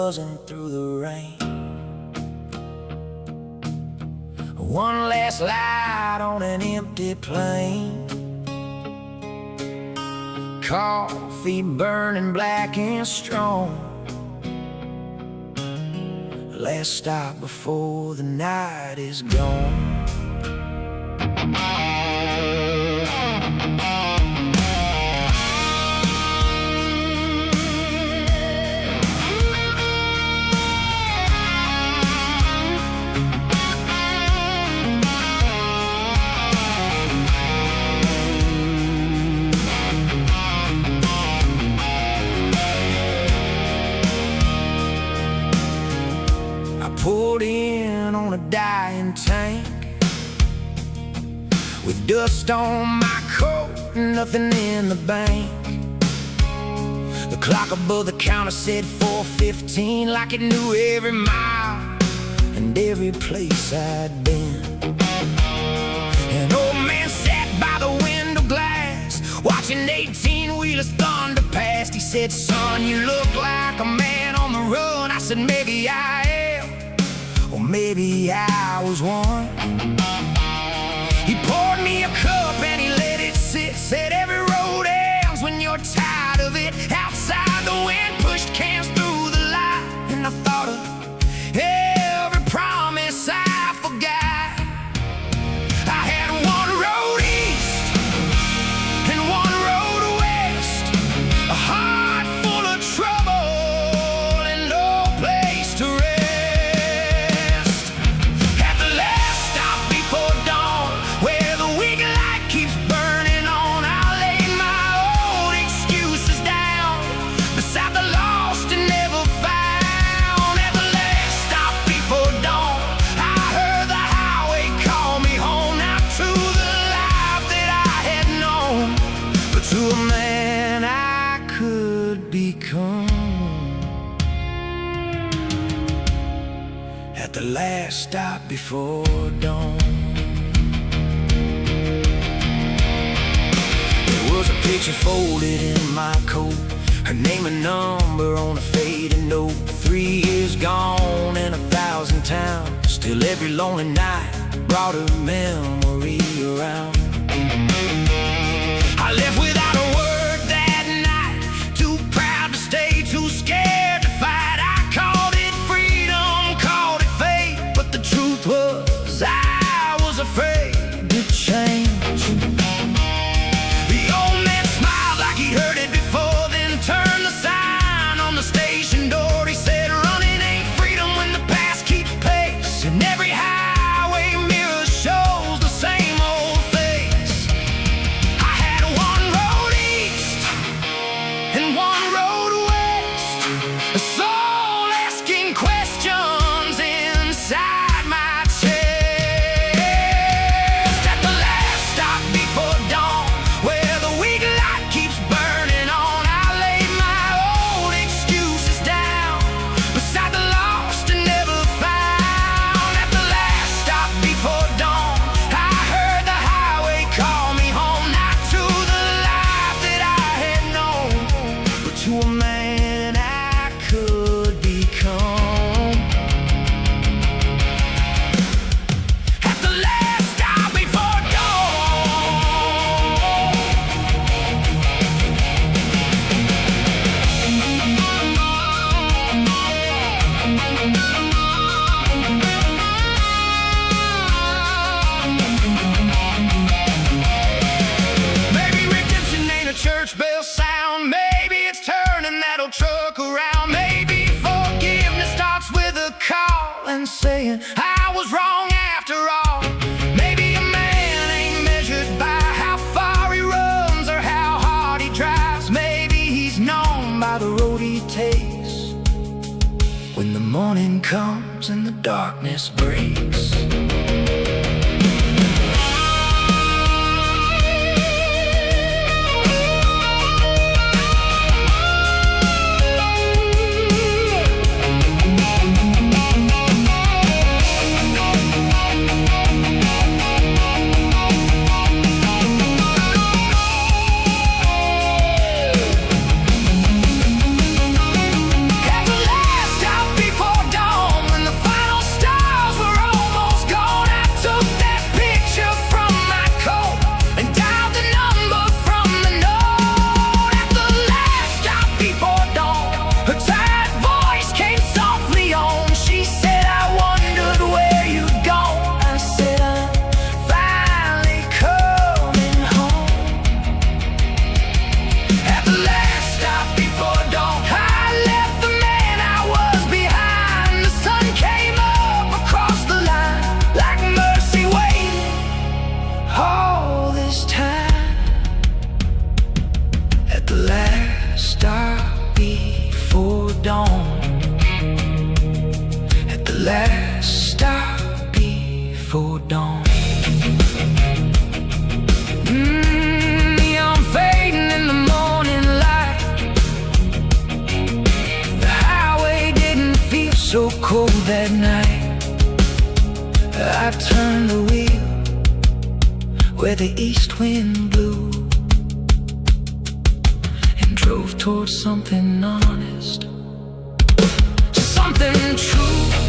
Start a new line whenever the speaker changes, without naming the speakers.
buzzing through the rain. One last light on an empty plane. Coffee burning black and strong. Last stop before the night is gone. Pulled in on a dying tank, with dust on my coat and nothing in the bank. The clock above the counter said 4:15, like it knew every mile and every place I'd been. An old man sat by the window glass, watching 18-wheelers thunder past. He said, "Son, you look like a man on the run." I said, "Maybe I am, or maybe I was one." He poured me a cup and he let it sit. Said, "Every road ends when you're tired of it." Outside the wind pushed cans through the light, and I thought of every promise I forgot. I had one road east and one road west, a heart full of trouble and no place to rest. To a man I could become, at the last stop before dawn. There was a picture folded in my coat, her name and number on a faded note. 3 years gone and 1,000 towns, still every lonely night brought her memory around. I left without a word that night, too proud to stay, too scared to fight. I called it freedom, called it fate, but the truth was I was afraid to change. The old man smiled like he heard it before, then turned the sign on the station door. He said, "Running ain't freedom when the past keeps pace, and every highway mirror shows the same old face." I had one road east and one road west, a soul asking questions inside my chest. At the last stop before dawn, where the weak light keeps burning on, I laid my old excuses down beside the lost and never found. At the last stop before dawn, I heard the highway call me home, not to the life that I had known, but to a man I could become. At the last stop before dawn. Maybe redemption ain't a church bell sound. Maybe it's turning that old truck around. Maybe forgiveness starts with a call and saying I was wrong after all. Maybe a man ain't measured by how far he runs or how hard he drives. Maybe he's known by the road he takes when the morning comes and the darkness breaks. At the last stop cold that night, I turned the wheel where the east wind blew and drove towards something honest, something true.